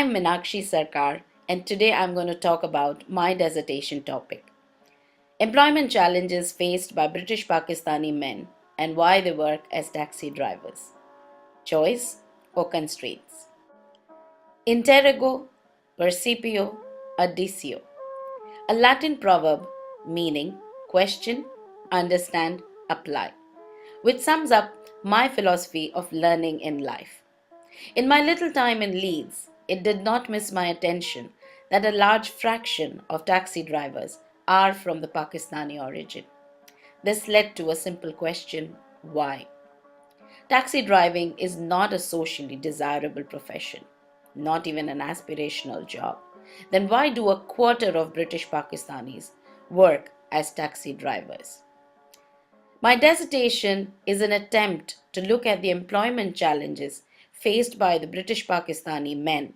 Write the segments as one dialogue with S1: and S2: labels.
S1: I'm Meenakshi Sarkar, and today I'm going to talk about my dissertation topic: employment challenges faced by British Pakistani men and why they work as taxi drivers. Choice or constraints? Interrogo, percipio, aditio, a Latin proverb meaning question, understand, apply, which sums up my philosophy of learning in life. In my little time in Leeds, it did not miss my attention that a large fraction of taxi drivers are from the Pakistani origin. This led to a simple question: why? Taxi driving is not a socially desirable profession, not even an aspirational job. Then why do a quarter of British Pakistanis work as taxi drivers? My dissertation is an attempt to look at the employment challenges faced by the British Pakistani men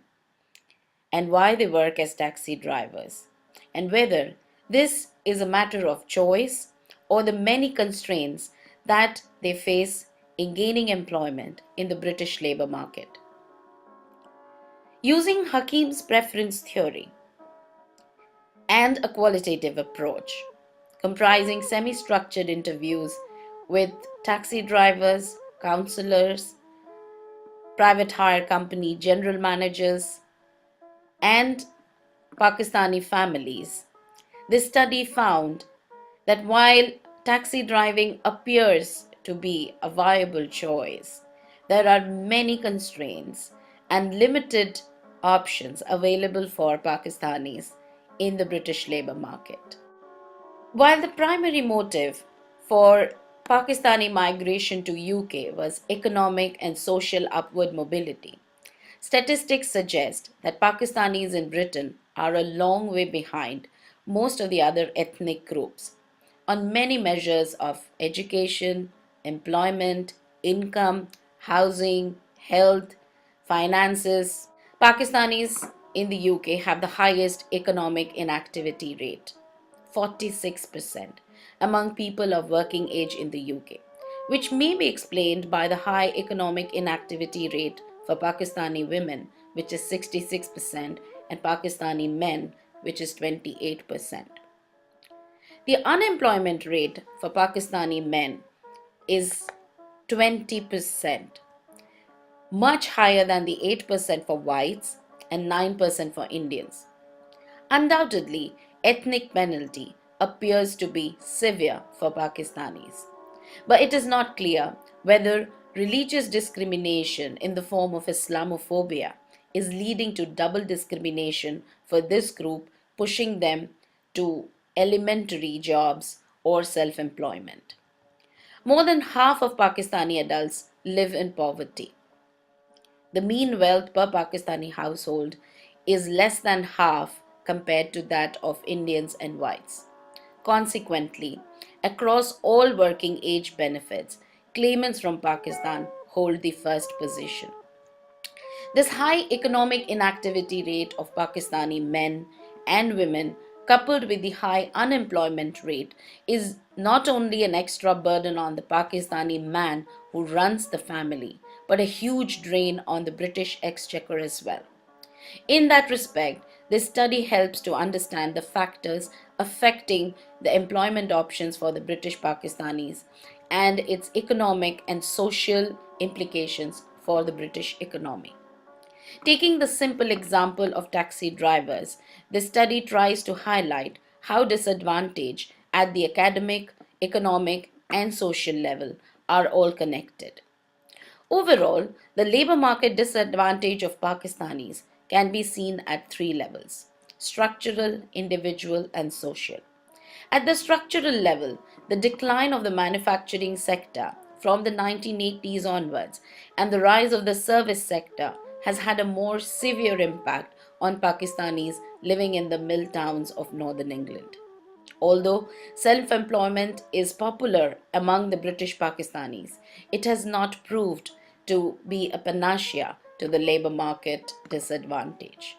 S1: and why they work as taxi drivers, and whether this is a matter of choice or the many constraints that they face in gaining employment in the British labour market. Using Hakim's preference theory and a qualitative approach, comprising semi-structured interviews with taxi drivers, counsellors, private hire company general managers, and Pakistani families. This study found that while taxi driving appears to be a viable choice, there are many constraints and limited options available for Pakistanis in the British labour market. While the primary motive for Pakistani migration to UK was economic and social upward mobility, statistics suggest that Pakistanis in Britain are a long way behind most of the other ethnic groups on many measures of education, employment, income, housing, health, finances. Pakistanis in the UK have the highest economic inactivity rate, 46%, among people of working age in the UK, which may be explained by the high economic inactivity rate for Pakistani women, which is 66%, and Pakistani men, which is 28%. The unemployment rate for Pakistani men is 20%, much higher than the 8% for whites and 9% for Indians. Undoubtedly, ethnic penalty appears to be severe for Pakistanis, but it is not clear whether religious discrimination in the form of Islamophobia is leading to double discrimination for this group, pushing them to elementary jobs or self-employment. More than half of Pakistani adults live in poverty. The mean wealth per Pakistani household is less than half compared to that of Indians and whites. Consequently, across all working age benefits, claimants from Pakistan hold the first position. This high economic inactivity rate of Pakistani men and women, coupled with the high unemployment rate, is not only an extra burden on the Pakistani man who runs the family, but a huge drain on the British exchequer as well. In that respect, this study helps to understand the factors affecting the employment options for the British Pakistanis and its economic and social implications for the British economy. Taking the simple example of taxi drivers, the study tries to highlight how disadvantage at the academic, economic, and social level are all connected. Overall, the labor market disadvantage of Pakistanis can be seen at three levels: structural, individual, and social. At the structural level, the decline of the manufacturing sector from the 1980s onwards and the rise of the service sector has had a more severe impact on Pakistanis living in the mill towns of northern England. Although self-employment is popular among the British Pakistanis, it has not proved to be a panacea to the labor market disadvantage.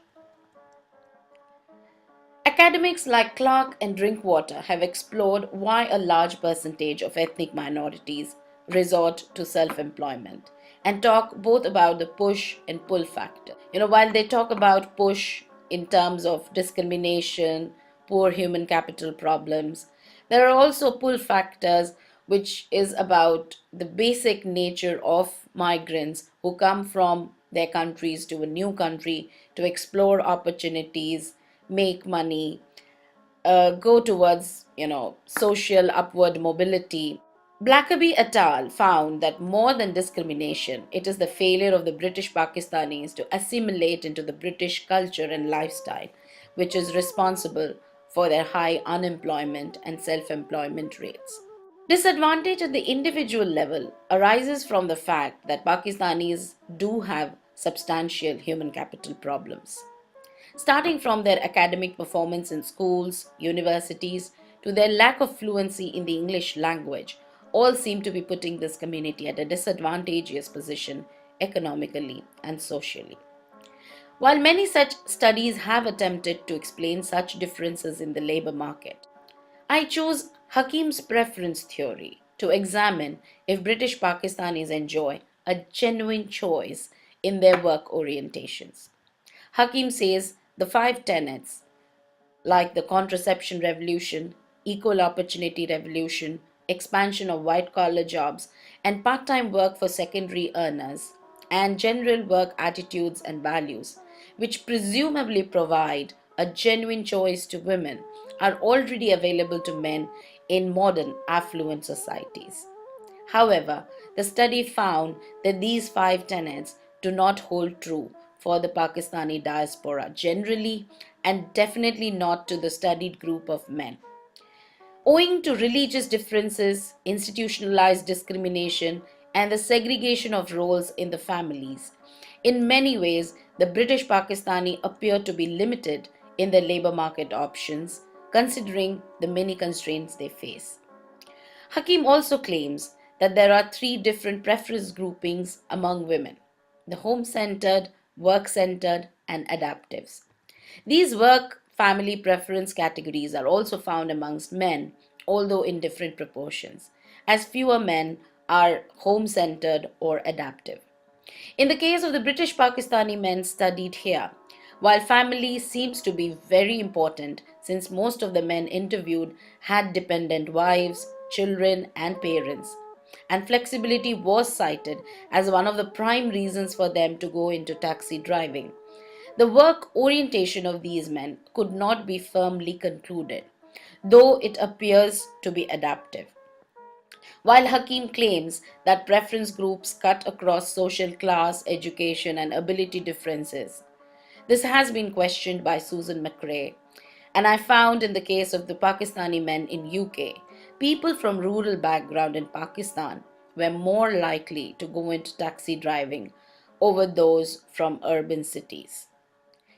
S1: Academics like Clark and Drinkwater have explored why a large percentage of ethnic minorities resort to self-employment and talk both about the push and pull factor. While they talk about push in terms of discrimination, poor human capital problems, there are also pull factors, which is about the basic nature of migrants who come from their countries to a new country to explore opportunities, make money, go towards, social upward mobility. Blackaby et al. Found that more than discrimination, it is the failure of the British Pakistanis to assimilate into the British culture and lifestyle, which is responsible for their high unemployment and self employment rates. Disadvantage at the individual level arises from the fact that Pakistanis do have substantial human capital problems. Starting from their academic performance in schools, universities, to their lack of fluency in the English language, all seem to be putting this community at a disadvantageous position economically and socially. While many such studies have attempted to explain such differences in the labor market, I chose Hakim's preference theory to examine if British Pakistanis enjoy a genuine choice in their work orientations. Hakim says the five tenets, like the contraception revolution, equal opportunity revolution, expansion of white collar jobs, and part time work for secondary earners, and general work attitudes and values, which presumably provide a genuine choice to women, are already available to men in modern affluent societies. However, the study found that these five tenets do not hold true for the Pakistani diaspora generally, and definitely not to the studied group of men. Owing to religious differences, institutionalized discrimination, and the segregation of roles in the families, in many ways, the British Pakistani appear to be limited in their labor market options, considering the many constraints they face. Hakim also claims that there are three different preference groupings among women: the home centered, work centered, and adaptives. These work family preference categories are also found amongst men, although in different proportions, as fewer men are home centered or adaptive. In the case of the British Pakistani men studied here, while family seems to be very important since most of the men interviewed had dependent wives, children, and parents, and flexibility was cited as one of the prime reasons for them to go into taxi driving. The work orientation of these men could not be firmly concluded, though it appears to be adaptive. While Hakim claims that preference groups cut across social class, education, and ability differences, this has been questioned by Susan McRae, and I found in the case of the Pakistani men in UK, people from rural background in Pakistan were more likely to go into taxi driving over those from urban cities.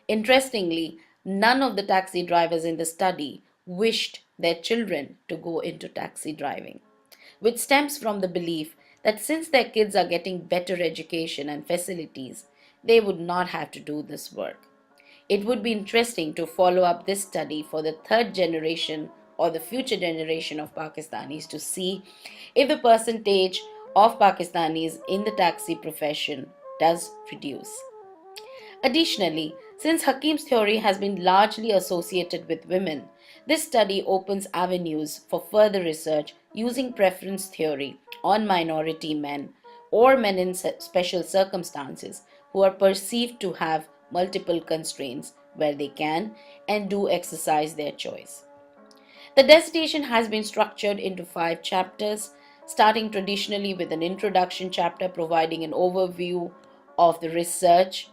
S1: Interestingly, none of the taxi drivers in the study wished their children to go into taxi driving, which stems from the belief that since their kids are getting better education and facilities, they would not have to do this work. It would be interesting to follow up this study for the third generation or the future generation of Pakistanis to see if the percentage of Pakistanis in the taxi profession does reduce. Additionally, since Hakim's theory has been largely associated with women, this study opens avenues for further research using preference theory on minority men or men in special circumstances who are perceived to have multiple constraints where they can and do exercise their choice. The dissertation has been structured into five chapters, starting traditionally with an introduction chapter providing an overview of the research,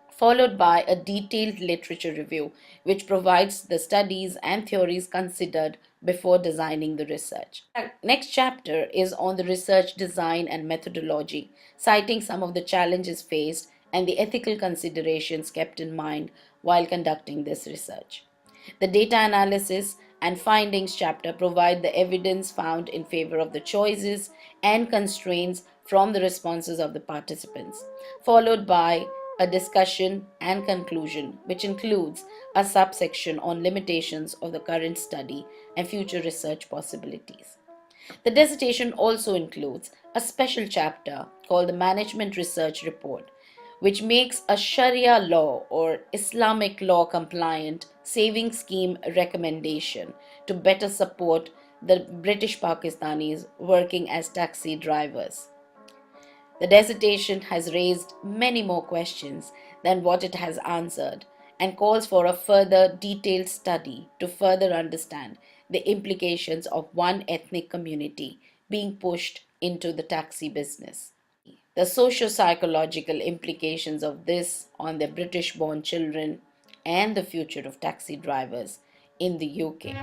S1: followed by a detailed literature review, which provides the studies and theories considered before designing the research. Next chapter is on the research design and methodology, citing some of the challenges faced and the ethical considerations kept in mind while conducting this research. The data analysis and findings chapter provide the evidence found in favor of the choices and constraints from the responses of the participants, followed by a discussion and conclusion, which includes a subsection on limitations of the current study and future research possibilities. The dissertation also includes a special chapter called the Management Research Report, which makes a Sharia law or Islamic law compliant saving scheme recommendation to better support the British Pakistanis working as taxi drivers. The dissertation has raised many more questions than what it has answered and calls for a further detailed study to further understand the implications of one ethnic community being pushed into the taxi business. The socio-psychological implications of this on the British born children and the future of taxi drivers in the UK.